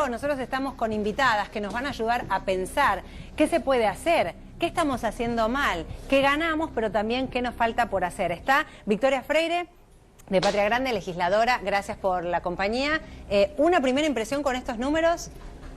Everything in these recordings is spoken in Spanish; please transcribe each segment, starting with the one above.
eso nosotros estamos con invitadas que nos van a ayudar a pensar qué se puede hacer, qué estamos haciendo mal, qué ganamos, pero también qué nos falta por hacer. Está Victoria Freire, de Patria Grande, legisladora, gracias por la compañía. Una primera impresión con estos números.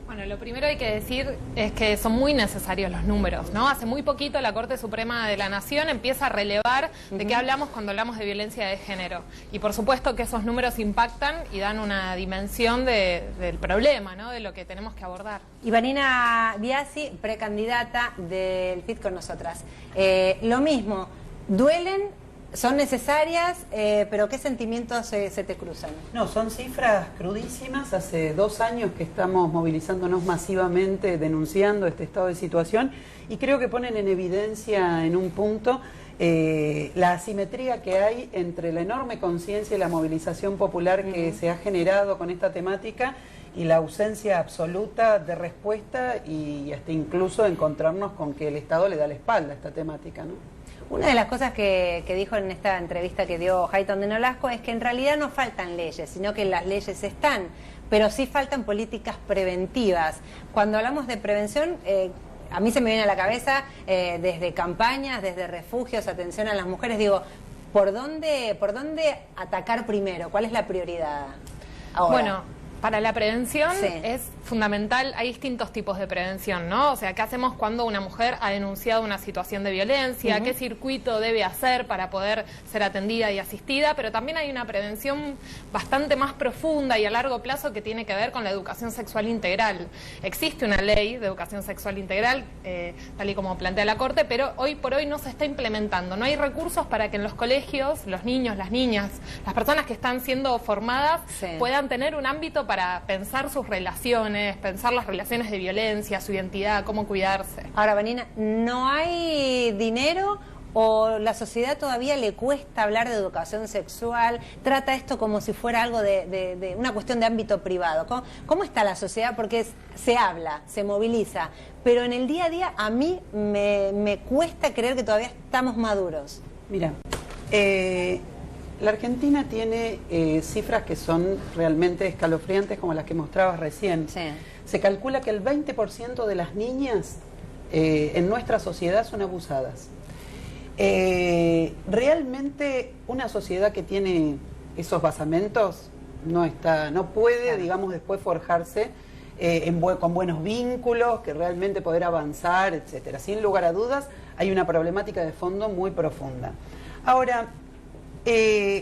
Bueno, lo primero hay que decir es que son muy necesarios los números, ¿no? Hace muy poquito la Corte Suprema de la Nación empieza a relevar de qué hablamos cuando hablamos de violencia de género. Y por supuesto que esos números impactan y dan una dimensión del problema, ¿no? De lo que tenemos que abordar. Ivanina Biasi, precandidata del FIT con nosotras. Lo mismo, duelen, son necesarias, pero ¿qué sentimientos se te cruzan? No, son cifras crudísimas. Hace 2 años que estamos movilizándonos masivamente, denunciando este estado de situación, y creo que ponen en evidencia en un punto la asimetría que hay entre la enorme conciencia y la movilización popular que se ha generado con esta temática y la ausencia absoluta de respuesta, y hasta incluso encontrarnos con que el Estado le da la espalda a esta temática, ¿no? Una de las cosas que dijo en esta entrevista que dio Hayton de Nolasco es que en realidad no faltan leyes, sino que las leyes están, pero sí faltan políticas preventivas. Cuando hablamos de prevención, a mí se me viene a la cabeza desde campañas, desde refugios, atención a las mujeres. Digo, ¿por dónde atacar primero? ¿Cuál es la prioridad ahora? Bueno, para la prevención Sí. es fundamental, hay distintos tipos de prevención, ¿no? O sea, ¿qué hacemos cuando una mujer ha denunciado una situación de violencia? ¿Qué circuito debe hacer para poder ser atendida y asistida? Pero también hay una prevención bastante más profunda y a largo plazo que tiene que ver con la educación sexual integral. Existe una ley de educación sexual integral, tal y como plantea la Corte, pero hoy por hoy no se está implementando. No hay recursos para que en los colegios los niños, las niñas, las personas que están siendo formadas puedan tener un ámbito para pensar sus relaciones, pensar las relaciones de violencia, su identidad, cómo cuidarse. Ahora, Vanina, ¿no hay dinero o la sociedad todavía le cuesta hablar de educación sexual? Trata esto como si fuera algo de una cuestión de ámbito privado. ¿Cómo está la sociedad? Porque se habla, se moviliza, pero en el día a día a mí me cuesta creer que todavía estamos maduros. Mira, la Argentina tiene cifras que son realmente escalofriantes, como las que mostrabas recién. Sí. Se calcula que el 20% de las niñas en nuestra sociedad son abusadas. Realmente una sociedad que tiene esos basamentos no puede, digamos, después forjarse con buenos vínculos, que realmente poder avanzar, etcétera. Sin lugar a dudas, hay una problemática de fondo muy profunda. Ahora,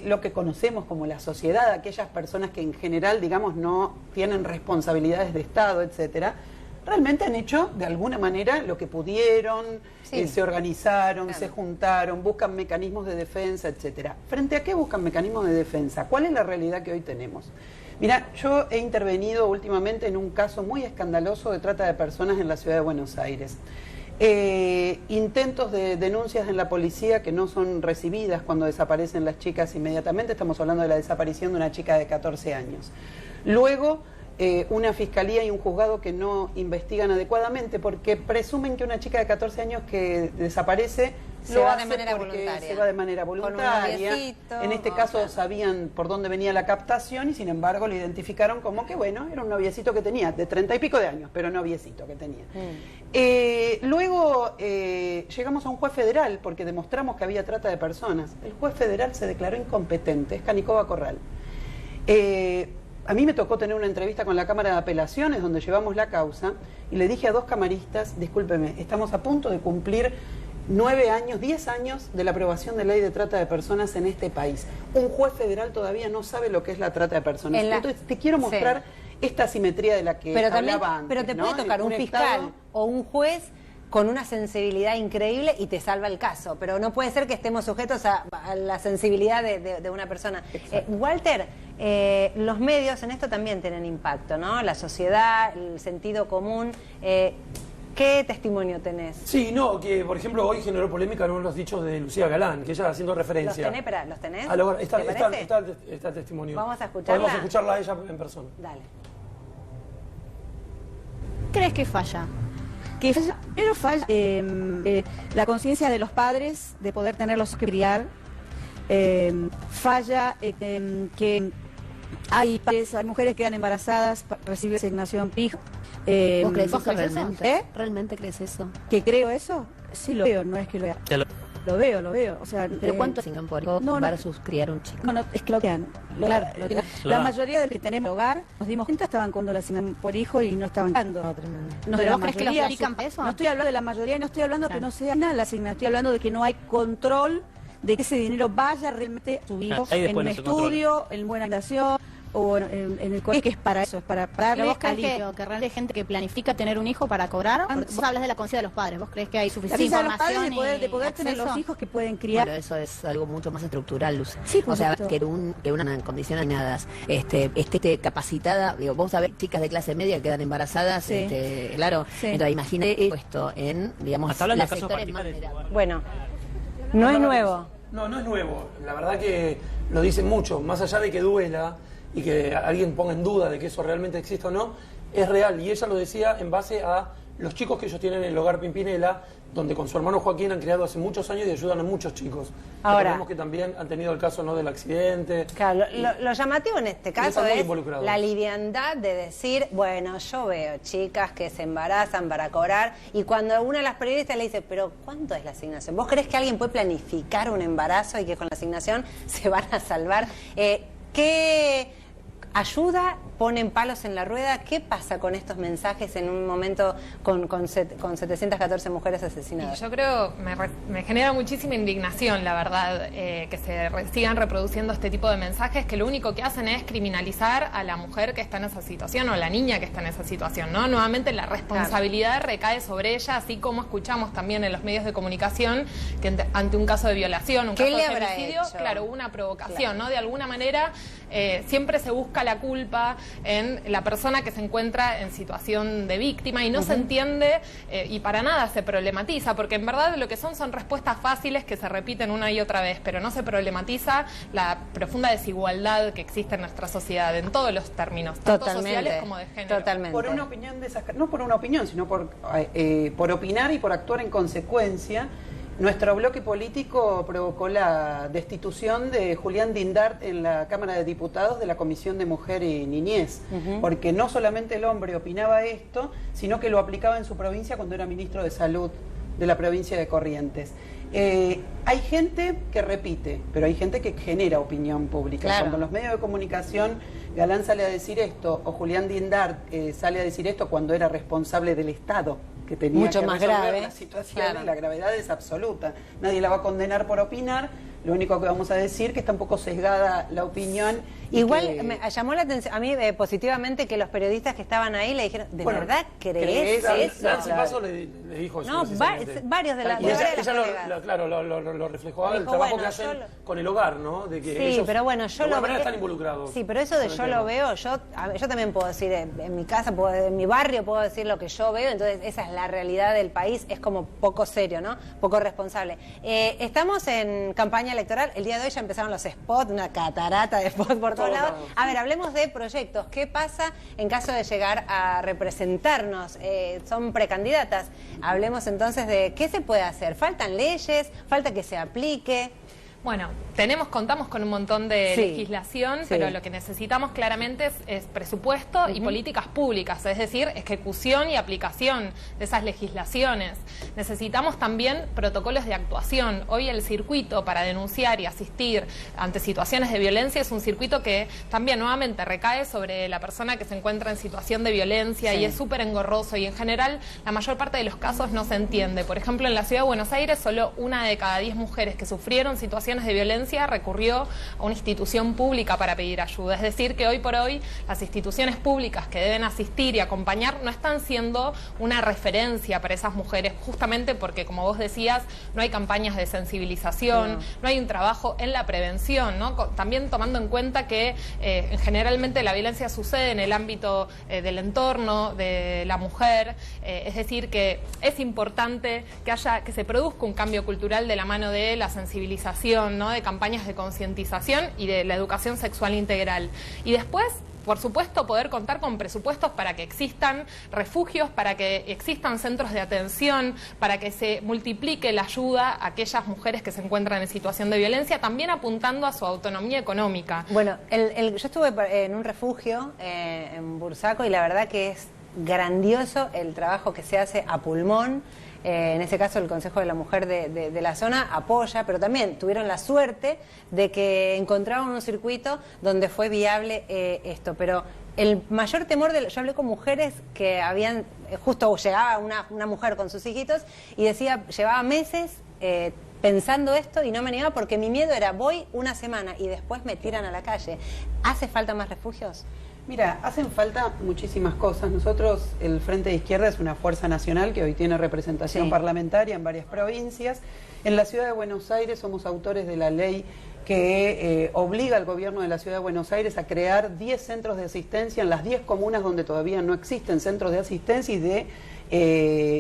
lo que conocemos como la sociedad, aquellas personas que en general, digamos, no tienen responsabilidades de Estado, etcétera, realmente han hecho de alguna manera lo que pudieron, se organizaron, se juntaron, buscan mecanismos de defensa, etcétera. ¿Frente a qué buscan mecanismos de defensa? ¿Cuál es la realidad que hoy tenemos? Mira, yo he intervenido últimamente en un caso muy escandaloso de trata de personas en la ciudad de Buenos Aires. Intentos de denuncias en la policía que no son recibidas cuando desaparecen las chicas inmediatamente. Estamos hablando de la desaparición de una chica de 14 años. Luego, una fiscalía y un juzgado que no investigan adecuadamente porque presumen que una chica de 14 años que desaparece se va de manera voluntaria. En este caso sabían por dónde venía la captación y sin embargo lo identificaron como que, bueno, era un noviecito que tenía, de 30 y pico de años, pero noviecito que tenía. Luego llegamos a un juez federal porque demostramos que había trata de personas. El juez federal se declaró incompetente, es Canicoba Corral. A mí me tocó tener una entrevista con la Cámara de Apelaciones donde llevamos la causa y le dije a 2 camaristas, discúlpeme, estamos a punto de cumplir 9 años, 10 años de la aprobación de ley de trata de personas en este país. Un juez federal todavía no sabe lo que es la trata de personas. Entonces te quiero mostrar esta asimetría de la que hablaba antes. Pero te puede tocar un fiscal o un juez con una sensibilidad increíble y te salva el caso, pero no puede ser que estemos sujetos a la sensibilidad de una persona. Walter, los medios en esto también tienen impacto, ¿no? La sociedad, el sentido común. ¿Qué testimonio tenés? Sí, no, que por ejemplo hoy generó polémica en los dichos de Lucía Galán, que ella haciendo referencia. ¿Los tenés? Está el testimonio. Vamos a escucharla. Podemos escucharla a ella en persona. Dale. ¿Crees que falla? Primero falla la conciencia de los padres de poder tenerlos que criar. Falla que Hay mujeres que quedan embarazadas para recibir asignación por hijo. ¿Vos crees eso realmente? ¿Realmente crees eso? ¿Que creo eso? Sí lo veo, no es que lo vea. Lo veo. O sea, ¿pero cuánto asignan por hijo versus criar un chico? No, es que lo quedan. La mayoría de los que tenemos hogar, nos dimos cuenta, estaban cuando la asignan por hijo y no estaban dando. No, ¿pero vos crees que los dedican para eso? No estoy hablando de la mayoría y no estoy hablando que no sea nada la asignación. Estoy hablando de que no hay control de que ese dinero vaya realmente a su hijo en un estudio, en buena educación o en el colegio, que es para eso, es para darle ¿Vos crees que realmente hay gente que planifica tener un hijo para cobrar? Porque vos hablas de la conciencia de los padres, ¿vos crees que hay suficiente información de poder tener los hijos que pueden criar? Bueno, eso es algo mucho más estructural, Luz. Sí, o sea, que una condición añadas esté capacitada, digo, vos sabés, chicas de clase media que quedan embarazadas, sí. Claro, Sí. entonces imagínate esto en, digamos, las sectores más vulnerables. Bueno, no es nuevo. No es nuevo. La verdad que lo dicen mucho, más allá de que duela y que alguien ponga en duda de que eso realmente existe o no, es real. Y ella lo decía en base a los chicos que ellos tienen en el hogar Pimpinela, donde con su hermano Joaquín han criado hace muchos años y ayudan a muchos chicos. Ahora, recordemos que también han tenido el caso del accidente. Claro, lo llamativo en este caso es involucrados. la liviandad de decir, bueno, yo veo chicas que se embarazan para cobrar, y cuando una de las periodistas le dice, pero ¿cuánto es la asignación? ¿Vos crees que alguien puede planificar un embarazo y que con la asignación se van a salvar? ¿Qué ayuda? ¿Ponen palos en la rueda? ¿Qué pasa con estos mensajes en un momento con 714 mujeres asesinadas? Y yo creo, me genera muchísima indignación, la verdad, que sigan reproduciendo este tipo de mensajes que lo único que hacen es criminalizar a la mujer que está en esa situación o a la niña que está en esa situación, ¿no? Nuevamente la responsabilidad recae sobre ella, así como escuchamos también en los medios de comunicación que ante un caso de violación, un caso de femicidio, claro, hubo una provocación, ¿no? De alguna manera siempre se busca la culpa en la persona que se encuentra en situación de víctima y no se entiende y para nada se problematiza, porque en verdad lo que son respuestas fáciles que se repiten una y otra vez, pero no se problematiza la profunda desigualdad que existe en nuestra sociedad en todos los términos, tanto sociales como de género. Totalmente. Por una opinión no por una opinión, sino por opinar y por actuar en consecuencia. Nuestro bloque político provocó la destitución de Julián Dindart en la Cámara de Diputados de la Comisión de Mujer y Niñez, porque no solamente el hombre opinaba esto, sino que lo aplicaba en su provincia cuando era ministro de Salud de la provincia de Corrientes. Hay gente que repite, pero hay gente que genera opinión pública. Claro. Cuando en los medios de comunicación Galán sale a decir esto, o Julián Dindart sale a decir esto cuando era responsable del Estado, que tenía mucho que más resolver grave, la situación, claro. La gravedad es absoluta. Nadie la va a condenar por opinar. Lo único que vamos a decir que está un poco sesgada la opinión. Igual que... me llamó la atención a mí positivamente que los periodistas que estaban ahí le dijeron, ¿de verdad crees eso? Nancy Paso le dijo eso. No, varios de las y ella lo reflejó el trabajo que hacen con el hogar, ¿no? De que ellos pero bueno, yo de alguna manera están involucrados. Sí, pero eso de yo lo veo, yo también puedo decir, en mi casa, en mi barrio puedo decir lo que yo veo, entonces esa es la realidad del país, es como poco serio, ¿no? Poco responsable. Estamos en campaña electoral, el día de hoy ya empezaron los spots, una catarata de spots por todos lados. A ver, hablemos de proyectos. ¿Qué pasa en caso de llegar a representarnos? Son precandidatas. Hablemos entonces de qué se puede hacer. ¿Faltan leyes? ¿Falta que se aplique? Bueno, contamos con un montón de legislación, pero lo que necesitamos claramente es presupuesto y políticas públicas, es decir, ejecución y aplicación de esas legislaciones. Necesitamos también protocolos de actuación. Hoy el circuito para denunciar y asistir ante situaciones de violencia es un circuito que también nuevamente recae sobre la persona que se encuentra en situación de violencia y es súper engorroso y en general la mayor parte de los casos no se entiende. Por ejemplo, en la Ciudad de Buenos Aires solo 1 de cada 10 mujeres que sufrieron situaciones de violencia recurrió a una institución pública para pedir ayuda. Es decir, que hoy por hoy las instituciones públicas que deben asistir y acompañar no están siendo una referencia para esas mujeres, justamente porque, como vos decías, no hay campañas de sensibilización, no hay un trabajo en la prevención, ¿no? También tomando en cuenta que generalmente la violencia sucede en el ámbito del entorno, de la mujer, es decir, que es importante que se produzca un cambio cultural de la mano de la sensibilización, ¿no? De campañas de concientización y de la educación sexual integral. Y después por supuesto, poder contar con presupuestos para que existan refugios, para que existan centros de atención, para que se multiplique la ayuda a aquellas mujeres que se encuentran en situación de violencia, también apuntando a su autonomía económica. Bueno, yo estuve en un refugio en Bursaco y la verdad que es grandioso el trabajo que se hace a pulmón. En ese caso el Consejo de la Mujer de la zona apoya, pero también tuvieron la suerte de que encontraron un circuito donde fue viable esto. Pero el mayor temor, yo hablé con mujeres que habían, justo llegaba una mujer con sus hijitos y decía, llevaba meses pensando esto y no me animaba porque mi miedo era, voy una semana y después me tiran a la calle. ¿Hace falta más refugios? Mira, hacen falta muchísimas cosas. Nosotros, el Frente de Izquierda es una fuerza nacional que hoy tiene representación parlamentaria en varias provincias. En la Ciudad de Buenos Aires somos autores de la ley que obliga al gobierno de la Ciudad de Buenos Aires a crear 10 centros de asistencia en las 10 comunas donde todavía no existen centros de asistencia y de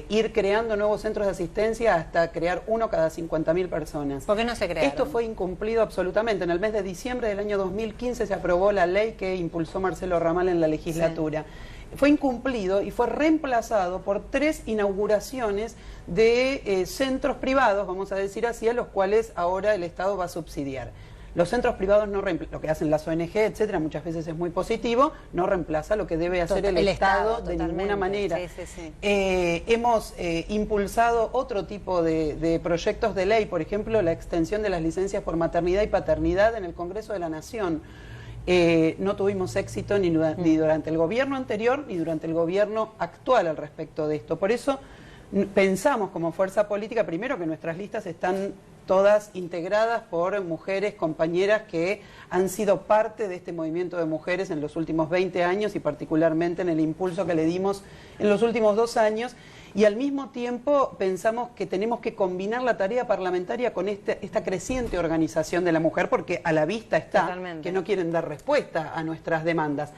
ir creando nuevos centros de asistencia hasta crear uno cada 50.000 personas. ¿Por qué no se crearon? Esto fue incumplido absolutamente. En el mes de diciembre del año 2015 se aprobó la ley que impulsó Marcelo Ramal en la legislatura. Sí. Fue incumplido y fue reemplazado por 3 inauguraciones de centros privados, vamos a decir así, a los cuales ahora el Estado va a subsidiar. Los centros privados no lo que hacen las ONG, etcétera, muchas veces es muy positivo, no reemplaza lo que debe hacer el Estado de ninguna manera. Hemos impulsado otro tipo de proyectos de ley, por ejemplo, la extensión de las licencias por maternidad y paternidad en el Congreso de la Nación. No tuvimos éxito ni durante el gobierno anterior ni durante el gobierno actual al respecto de esto. Por eso pensamos como fuerza política, primero, que nuestras listas están todas integradas por mujeres, compañeras que han sido parte de este movimiento de mujeres en los últimos 20 años y particularmente en el impulso que le dimos en los últimos 2 años. Y al mismo tiempo pensamos que tenemos que combinar la tarea parlamentaria con esta creciente organización de la mujer, porque a la vista está que no quieren dar respuesta a nuestras demandas.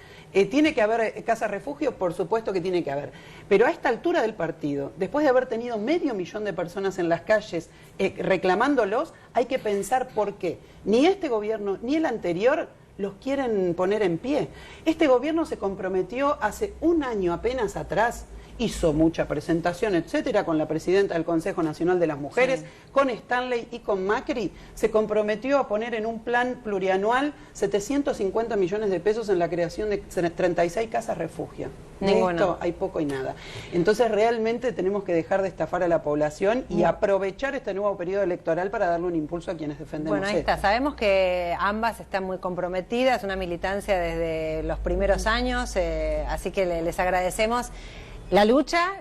¿Tiene que haber casas refugio? Por supuesto que tiene que haber. Pero a esta altura del partido, después de haber tenido 500.000 de personas en las calles reclamándolos, hay que pensar por qué. Ni este gobierno ni el anterior los quieren poner en pie. Este gobierno se comprometió hace 1 año apenas atrás, hizo mucha presentación, etcétera, con la presidenta del Consejo Nacional de las Mujeres, con Stanley y con Macri, se comprometió a poner en un plan plurianual 750 millones de pesos en la creación de 36 casas refugio. De esto hay poco y nada. Entonces realmente tenemos que dejar de estafar a la población y aprovechar este nuevo periodo electoral para darle un impulso a quienes defendemos Bueno, ahí está. Sabemos que ambas están muy comprometidas, una militancia desde los primeros años, así que les agradecemos la lucha,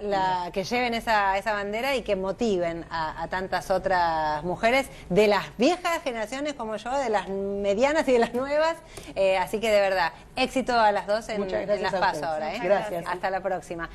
que lleven esa bandera y que motiven a tantas otras mujeres de las viejas generaciones como yo, de las medianas y de las nuevas. Así que de verdad, éxito a las dos en las PASO ahora. Gracias. Hasta la próxima.